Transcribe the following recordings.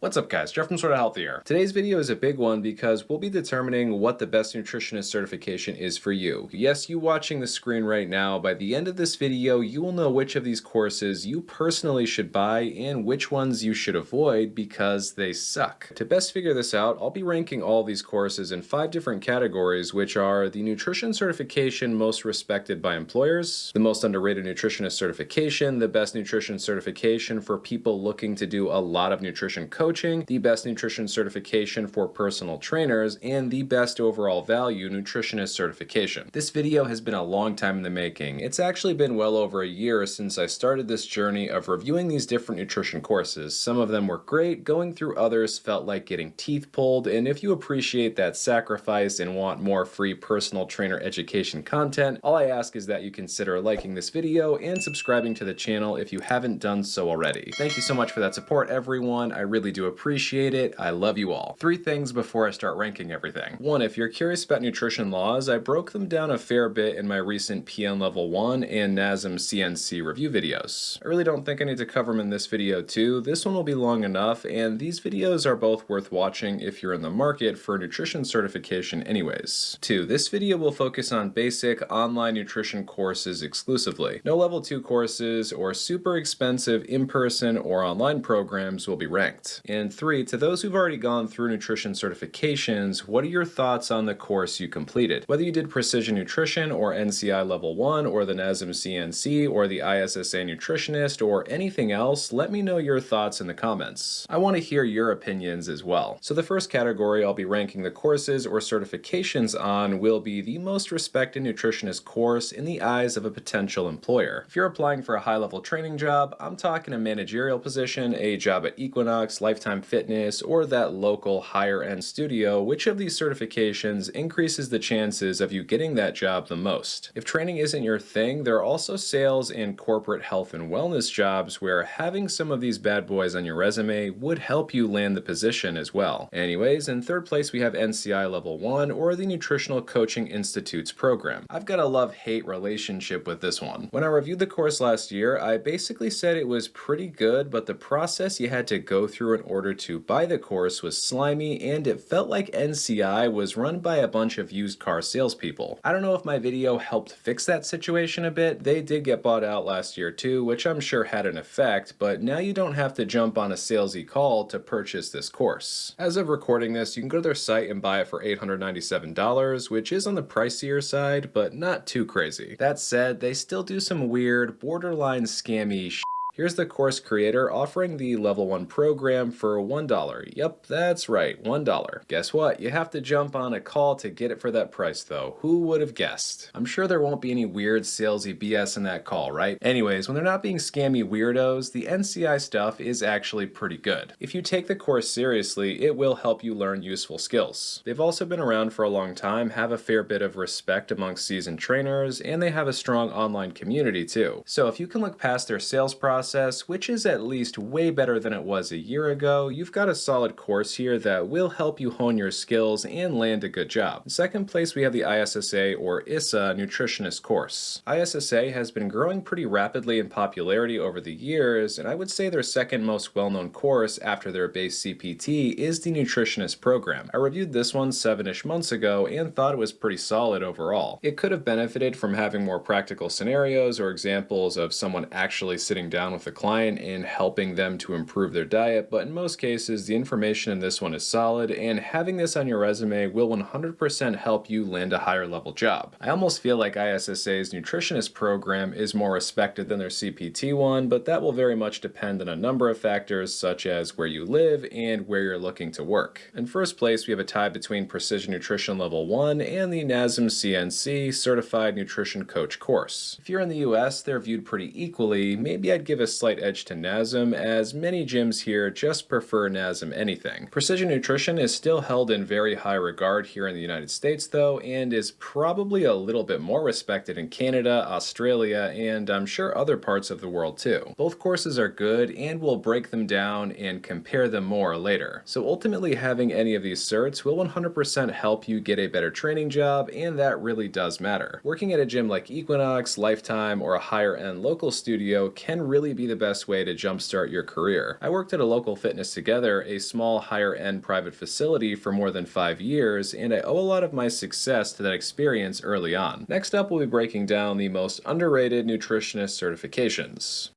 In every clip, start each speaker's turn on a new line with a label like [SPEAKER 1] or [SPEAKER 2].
[SPEAKER 1] What's up guys, Jeff from Sorta Healthy here. Today's video is a big one because we'll be determining what the best nutritionist certification is for you. Yes, you watching the screen right now, by the end of this video, you will know which of these courses you personally should buy and which ones you should avoid because they suck. To best figure this out, I'll be ranking all these courses in 5 different categories, which are the nutrition certification most respected by employers, the most underrated nutritionist certification, the best nutrition certification for people looking to do a lot of nutrition coaching, the best nutrition certification for personal trainers, and the best overall value nutritionist certification. This video has been a long time in the making. It's actually been well over a year since I started this journey of reviewing these different nutrition courses. Some of them were great, going through others felt like getting teeth pulled, and if you appreciate that sacrifice and want more free personal trainer education content, all I ask is that you consider liking this video and subscribing to the channel if you haven't done so already. Thank you so much for that support, everyone. I really do appreciate it. I love you all. 3 things before I start ranking everything. 1, if you're curious about nutrition laws, I broke them down a fair bit in my recent PN Level 1 and NASM CNC review videos. I really don't think I need to cover them in this video too. This one will be long enough, and these videos are both worth watching if you're in the market for nutrition certification anyways. 2, this video will focus on basic online nutrition courses exclusively. No Level 2 courses or super expensive in-person or online programs will be ranked. And 3, to those who've already gone through nutrition certifications, what are your thoughts on the course you completed? Whether you did Precision Nutrition or NCI Level 1 or the NASM CNC or the ISSA Nutritionist or anything else, let me know your thoughts in the comments. I want to hear your opinions as well. So the first category I'll be ranking the courses or certifications on will be the most respected nutritionist course in the eyes of a potential employer. If you're applying for a high-level training job, I'm talking a managerial position, a job at Equinox, Lifetime Fitness, or that local higher-end studio, which of these certifications increases the chances of you getting that job the most? If training isn't your thing, there are also sales and corporate health and wellness jobs where having some of these bad boys on your resume would help you land the position as well. Anyways, in 3rd place we have NCI Level 1 or the Nutritional Coaching Institute's program. I've got a love-hate relationship with this one. When I reviewed the course last year, I basically said it was pretty good, but the process you had to go through in order to buy the course was slimy, and it felt like NCI was run by a bunch of used car salespeople. I don't know if my video helped fix that situation a bit. They did get bought out last year too, which I'm sure had an effect, but now you don't have to jump on a salesy call to purchase this course. As of recording this, you can go to their site and buy it for $897, which is on the pricier side, but not too crazy. That said, they still do some weird, borderline scammy shit. Here's the course creator offering the Level 1 program for $1. Yep, that's right, $1. Guess what? You have to jump on a call to get it for that price though. Who would have guessed? I'm sure there won't be any weird salesy BS in that call, right? Anyways, when they're not being scammy weirdos, the NCI stuff is actually pretty good. If you take the course seriously, it will help you learn useful skills. They've also been around for a long time, have a fair bit of respect amongst seasoned trainers, and they have a strong online community too. So if you can look past their sales process, which is at least way better than it was a year ago, you've got a solid course here that will help you hone your skills and land a good job. In 2nd place, we have the ISSA or ISSA Nutritionist course. ISSA has been growing pretty rapidly in popularity over the years, and I would say their 2nd most well-known course after their base CPT is the Nutritionist program. I reviewed this one 7-ish months ago and thought it was pretty solid overall. It could have benefited from having more practical scenarios or examples of someone actually sitting down with the client and helping them to improve their diet, but in most cases the information in this one is solid, and having this on your resume will 100% help you land a higher level job. I almost feel like ISSA's nutritionist program is more respected than their CPT one, but that will very much depend on a number of factors such as where you live and where you're looking to work. In 1st place, we have a tie between Precision Nutrition Level 1 and the NASM CNC Certified Nutrition Coach course. If you're in the US, they're viewed pretty equally. Maybe I'd give a slight edge to NASM, as many gyms here just prefer NASM anything. Precision Nutrition is still held in very high regard here in the United States though, and is probably a little bit more respected in Canada, Australia, and I'm sure other parts of the world too. Both courses are good, and we'll break them down and compare them more later. So ultimately having any of these certs will 100% help you get a better training job, and that really does matter. Working at a gym like Equinox, Lifetime, or a higher end local studio can really really be the best way to jumpstart your career. I worked at a local Fitness Together, a small higher-end private facility, for more than 5 years, and I owe a lot of my success to that experience early on. Next up, we'll be breaking down the most underrated nutritionist certifications.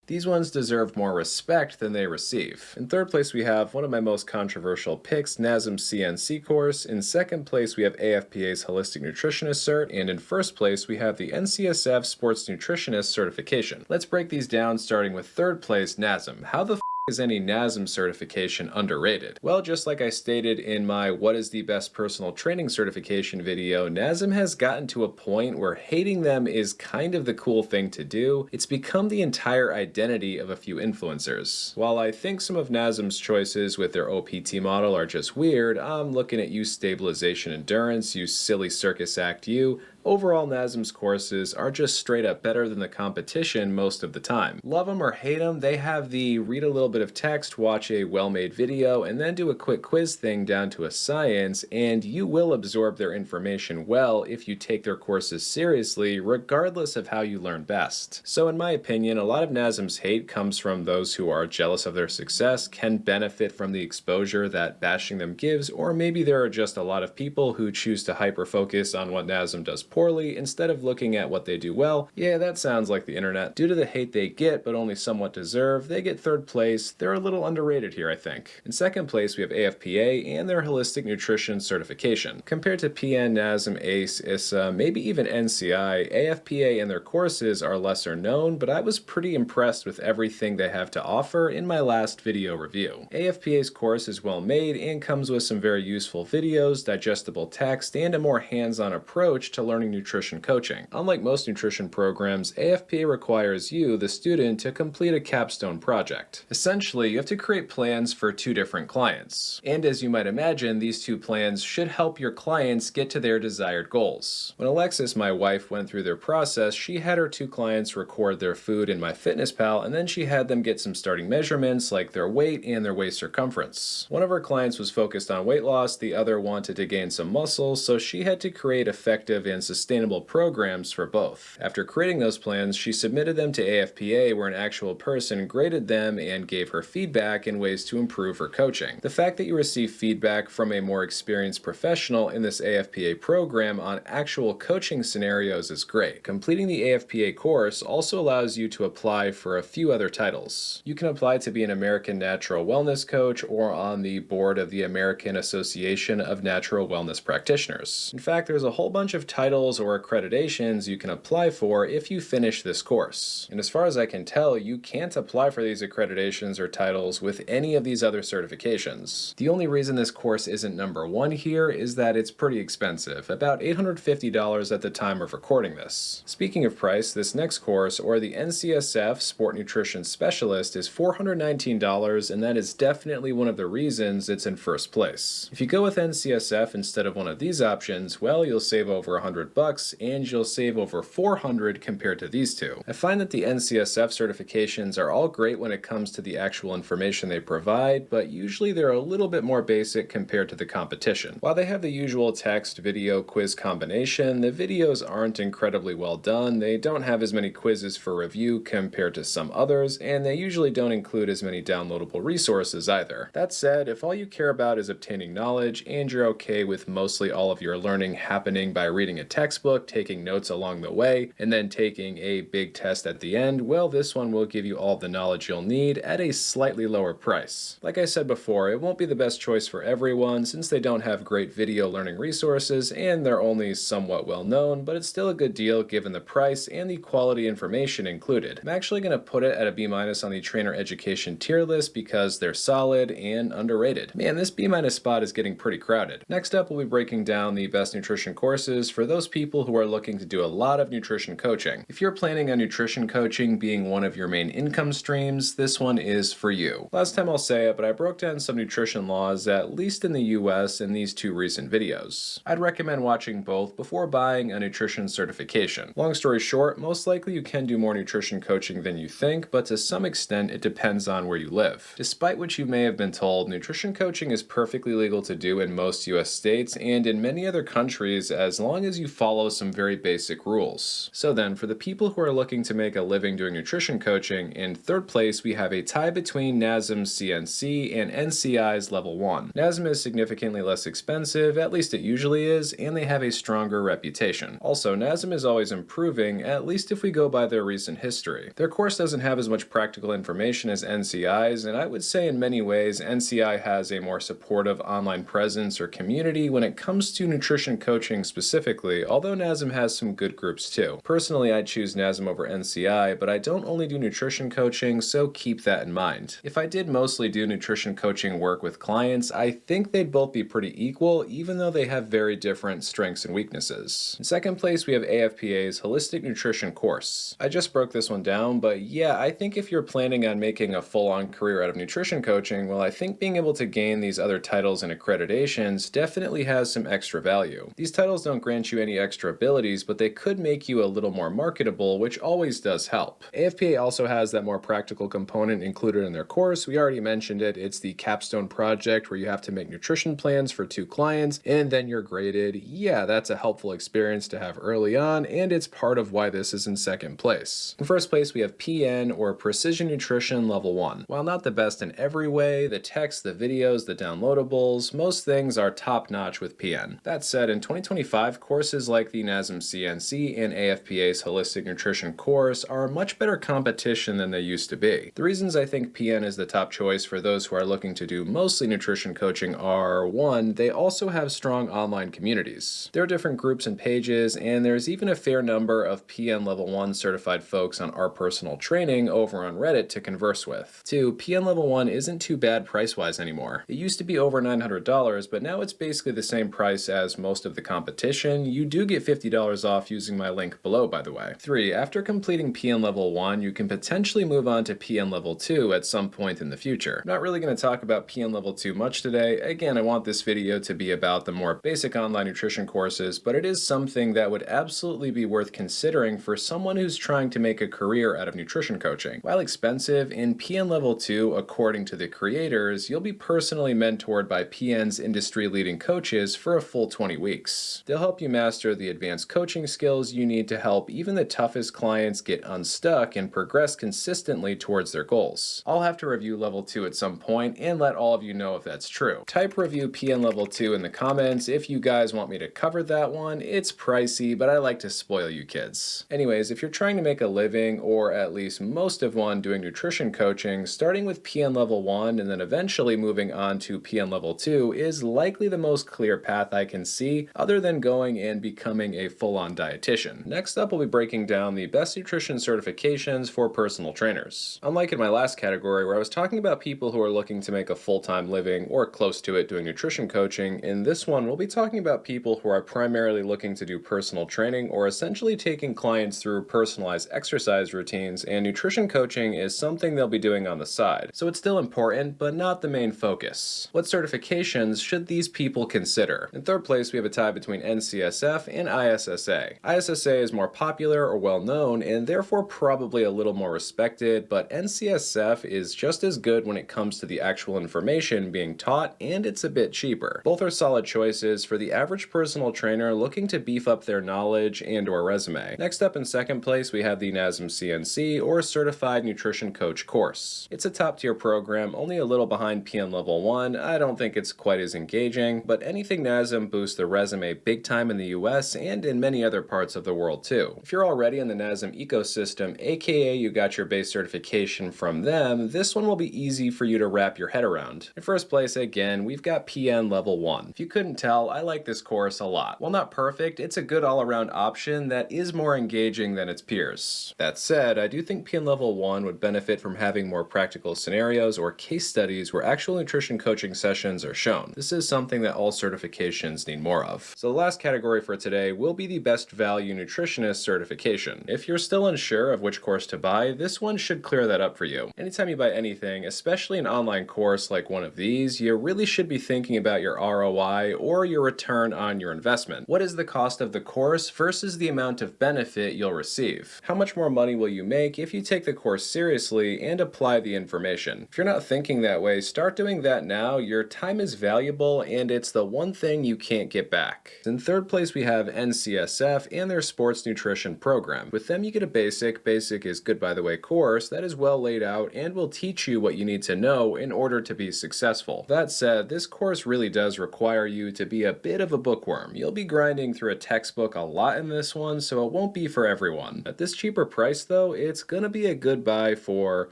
[SPEAKER 1] These ones deserve more respect than they receive. In third place, we have one of my most controversial picks, NASM CNC course. In second place, we have AFPA's Holistic Nutritionist Cert. And in first place, we have the NCSF Sports Nutritionist Certification. Let's break these down, starting with third place, NASM. How the is any NASM certification underrated? Well, just like I stated in my What is the Best Personal Training Certification video, NASM has gotten to a point where hating them is kind of the cool thing to do. It's become the entire identity of a few influencers. While I think some of NASM's choices with their OPT model are just weird, I'm looking at you stabilization endurance, you silly circus act you. Overall, NASM's courses are just straight up better than the competition most of the time. Love them or hate them, they have the read a little bit of text, watch a well-made video, and then do a quick quiz thing down to a science, and you will absorb their information well if you take their courses seriously, regardless of how you learn best. So in my opinion, a lot of NASM's hate comes from those who are jealous of their success, can benefit from the exposure that bashing them gives, or maybe there are just a lot of people who choose to hyper-focus on what NASM does poorly instead of looking at what they do well. Yeah, that sounds like the internet. Due to the hate they get, but only somewhat deserve, they get third place. They're a little underrated here, I think. In second place, we have AFPA and their Holistic Nutrition Certification. Compared to PN, NASM, ACE, ISSA, maybe even NCI, AFPA and their courses are lesser known, but I was pretty impressed with everything they have to offer in my last video review. AFPA's course is well made and comes with some very useful videos, digestible text, and a more hands-on approach to learning nutrition coaching. Unlike most nutrition programs, AFPA requires you, the student, to complete a capstone project. Essentially, you have to create plans for 2 different clients. And as you might imagine, these 2 plans should help your clients get to their desired goals. When Alexis, my wife, went through their process, she had her 2 clients record their food in MyFitnessPal, and then she had them get some starting measurements like their weight and their waist circumference. One of her clients was focused on weight loss, the other wanted to gain some muscle, so she had to create effective and sustainable programs for both. After creating those plans, she submitted them to AFPA, where an actual person graded them and gave her feedback in ways to improve her coaching. The fact that you receive feedback from a more experienced professional in this AFPA program on actual coaching scenarios is great. Completing the AFPA course also allows you to apply for a few other titles. You can apply to be an American Natural Wellness Coach or on the board of the American Association of Natural Wellness Practitioners. In fact, there's a whole bunch of titles or accreditations you can apply for if you finish this course. And as far as I can tell, you can't apply for these accreditations or titles with any of these other certifications. The only reason this course isn't number 1 here is that it's pretty expensive, about $850 at the time of recording this. Speaking of price, this next course, or the NCSF Sport Nutrition Specialist, is $419, and that is definitely one of the reasons it's in first place. If you go with NCSF instead of one of these options, well, you'll save over $100 and you'll save over $400 compared to these 2. I find that the NCSF certifications are all great when it comes to the actual information they provide, but usually they're a little bit more basic compared to the competition. While they have the usual text, video, quiz combination, the videos aren't incredibly well done, they don't have as many quizzes for review compared to some others, and they usually don't include as many downloadable resources either. That said, if all you care about is obtaining knowledge and you're okay with mostly all of your learning happening by reading a textbook, taking notes along the way, and then taking a big test at the end, well, this one will give you all the knowledge you'll need at a slightly lower price. Like I said before, it won't be the best choice for everyone since they don't have great video learning resources and they're only somewhat well known, but it's still a good deal given the price and the quality information included. I'm actually going to put it at a B- on the trainer education tier list because they're solid and underrated. Man, this B- spot is getting pretty crowded. Next up, we'll be breaking down the best nutrition courses for those people who are looking to do a lot of nutrition coaching. If you're planning on nutrition coaching being one of your main income streams, this one is for you. Last time I'll say it, but I broke down some nutrition laws, at least in the US, in these 2 recent videos. I'd recommend watching both before buying a nutrition certification. Long story short, most likely you can do more nutrition coaching than you think, but to some extent it depends on where you live. Despite what you may have been told, nutrition coaching is perfectly legal to do in most US states and in many other countries as long as you follow some very basic rules. So then, for the people who are looking to make a living doing nutrition coaching, in third place we have a tie between NASM CNC and NCI's Level 1. NASM is significantly less expensive, at least it usually is, and they have a stronger reputation. Also, NASM is always improving, at least if we go by their recent history. Their course doesn't have as much practical information as NCI's, and I would say in many ways NCI has a more supportive online presence or community when it comes to nutrition coaching specifically, although NASM has some good groups too. Personally, I'd choose NASM over NCI, but I don't only do nutrition coaching, so keep that in mind. If I did mostly do nutrition coaching work with clients, I think they'd both be pretty equal, even though they have very different strengths and weaknesses. In second place, we have AFPA's Holistic Nutrition course. I just broke this one down, but yeah, I think if you're planning on making a full-on career out of nutrition coaching, well, I think being able to gain these other titles and accreditations definitely has some extra value. These titles don't grant you any extra abilities, but they could make you a little more marketable, which always does help. AFPA also has that more practical component included in their course. We already mentioned it. It's the capstone project where you have to make nutrition plans for 2 clients and then you're graded. Yeah, that's a helpful experience to have early on, and it's part of why this is in second place. In first place, we have PN, or Precision Nutrition Level 1. While not the best in every way, the text, the videos, the downloadables, most things are top-notch with PN. That said, in 2025, courses like the NASM CNC and AFPA's Holistic Nutrition course are much better competition than they used to be. The reasons I think PN is the top choice for those who are looking to do mostly nutrition coaching are, 1, they also have strong online communities. There are different groups and pages, and there's even a fair number of PN Level 1 certified folks on Our Personal Training over on Reddit to converse with. 2, PN Level 1 isn't too bad price-wise anymore. It used to be over $900, but now it's basically the same price as most of the competition. You do get $50 off using my link below, by the way. 3, after completing PN Level 1, you can potentially move on to PN Level 2 at some point in the future. I'm not really going to talk about PN Level 2 much today. Again, I want this video to be about the more basic online nutrition courses, but it is something that would absolutely be worth considering for someone who's trying to make a career out of nutrition coaching. While expensive, in PN Level 2, according to the creators, you'll be personally mentored by PN's industry-leading coaches for a full 20 weeks. They'll help you master the advanced coaching skills you need to help even the toughest clients get unstuck and progress consistently towards their goals. I'll have to review Level 2 at some point and let all of you know if that's true. Type review PN Level 2 in the comments if you guys want me to cover that one. It's pricey, but I like to spoil you kids. Anyways, if you're trying to make a living, or at least most of one, doing nutrition coaching, starting with PN Level 1 and then eventually moving on to PN Level 2 is likely the most clear path I can see, other than going and becoming a full-on dietitian. Next up, we'll be breaking down the best nutrition certifications for personal trainers. Unlike in my last category where I was talking about people who are looking to make a full-time living or close to it doing nutrition coaching, in this one we'll be talking about people who are primarily looking to do personal training or essentially taking clients through personalized exercise routines, and nutrition coaching is something they'll be doing on the side. So it's still important, but not the main focus. What certifications should these people consider? In third place, we have a tie between NCSF and ISSA. ISSA is more popular or well-known and therefore probably a little more respected, but NCSF is just as good when it comes to the actual information being taught, and it's a bit cheaper. Both are solid choices for the average personal trainer looking to beef up their knowledge and/or resume. Next up in second place, we have the NASM CNC, or Certified Nutrition Coach course. It's a top-tier program, only a little behind PN Level 1. I don't think it's quite as engaging, but anything NASM boosts the resume big time in the US and in many other parts of the world too. If you're already in the NASM ecosystem, aka you got your base certification from them, this one will be easy for you to wrap your head around. In first place, again, we've got PN Level 1. If you couldn't tell, I like this course a lot. While not perfect, it's a good all-around option that is more engaging than its peers. That said, I do think PN Level 1 would benefit from having more practical scenarios or case studies where actual nutrition coaching sessions are shown. This is something that all certifications need more of. So the last category for today will be the Best Value Nutritionist certification. If you're still unsure of which course to buy, this one should clear that up for you. Anytime you buy anything, especially an online course like one of these, you really should be thinking about your ROI or your return on your investment. What is the cost of the course versus the amount of benefit you'll receive? How much more money will you make if you take the course seriously and apply the information? If you're not thinking that way, start doing that now. Your time is valuable and it's the one thing you can't get back. In third place, we have NCSF and their sports nutrition program. With them, you get a basic is good by the way course that is well laid out and will teach you what you need to know in order to be successful. That said, this course really does require you to be a bit of a bookworm. You'll be grinding through a textbook a lot in this one, so it won't be for everyone. At this cheaper price though, it's gonna be a good buy for,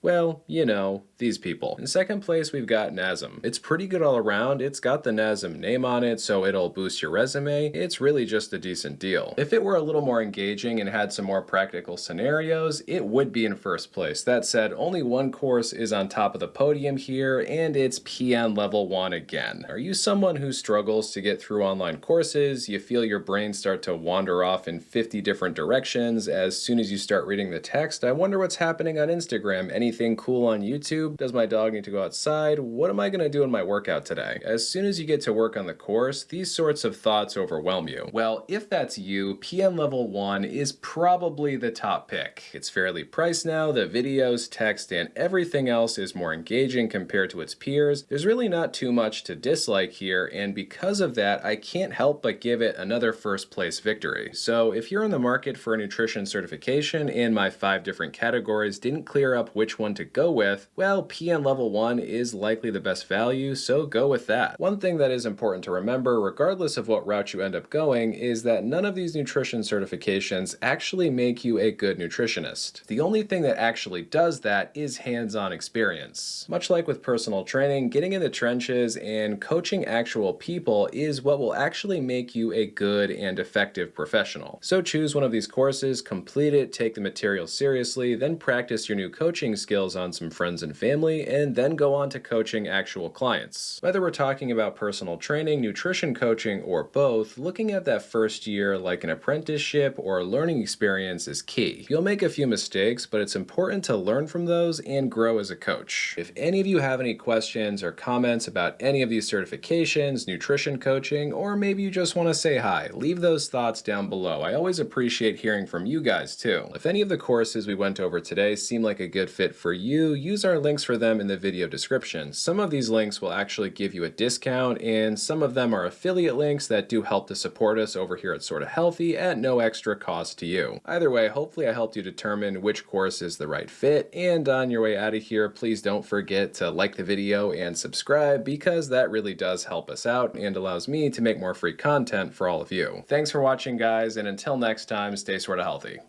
[SPEAKER 1] well, you know, these people. In second place, we've got NASM. It's pretty good all around. It's got the NASM name on it, so it'll boost your resume. It's really just a decent deal. If it were a little more engaging and had some more practical scenarios, it would be in first place. That said, only one course is on top of the podium here, and it's PN Level 1 again. Are you someone who struggles to get through online courses? You feel your brain start to wander off in 50 different directions as soon as you start reading the text? I wonder what's happening on Instagram. Anything cool on YouTube? Does my dog need to go outside? What am I going to do in my workout today? As soon as you get to work on the course, these sorts of thoughts overwhelm you. Well, if that's you, PN Level 1 is probably the top pick. It's fairly priced now, the videos, text, and everything else is more engaging compared to its peers. There's really not too much to dislike here, and because of that, I can't help but give it another first place victory. So if you're in the market for a nutrition certification and my 5 different categories didn't clear up which one to go with, well, PN Level 1 is likely the best value, so go with that. One thing that is important to remember, regardless of what route you end up going, is that none of these nutrition certifications actually make you a good nutritionist. The only thing that actually does that is hands-on experience. Much like with personal training, getting in the trenches and coaching actual people is what will actually make you a good and effective professional. So choose one of these courses, complete it, take the material seriously, then practice your new coaching skills on some friends and family, and then go on to coaching actual clients. Whether we're talking about personal training, nutrition coaching, or both, looking at that first year like an apprenticeship or learning experience is key. You'll make a few mistakes, but it's important to learn from those and grow as a coach. If any of you have any questions or comments about any of these certifications, nutrition coaching, or maybe you just want to say hi, leave those thoughts down below. I always appreciate hearing from you guys too. If any of the courses we went over today seem like a good fit for you, use our links for them in the video description. Some of these links will actually give you a discount, and some of them are affiliate links that do help to support us over here at Sorta Healthy at no extra cost to you. Either way, hopefully I helped you determine which course is the right fit, and on your way out of here, please don't forget to like the video and subscribe, because that really does help us out and allows me to make more free content for all of you. Thanks for watching, guys, and until next time, stay sorta healthy.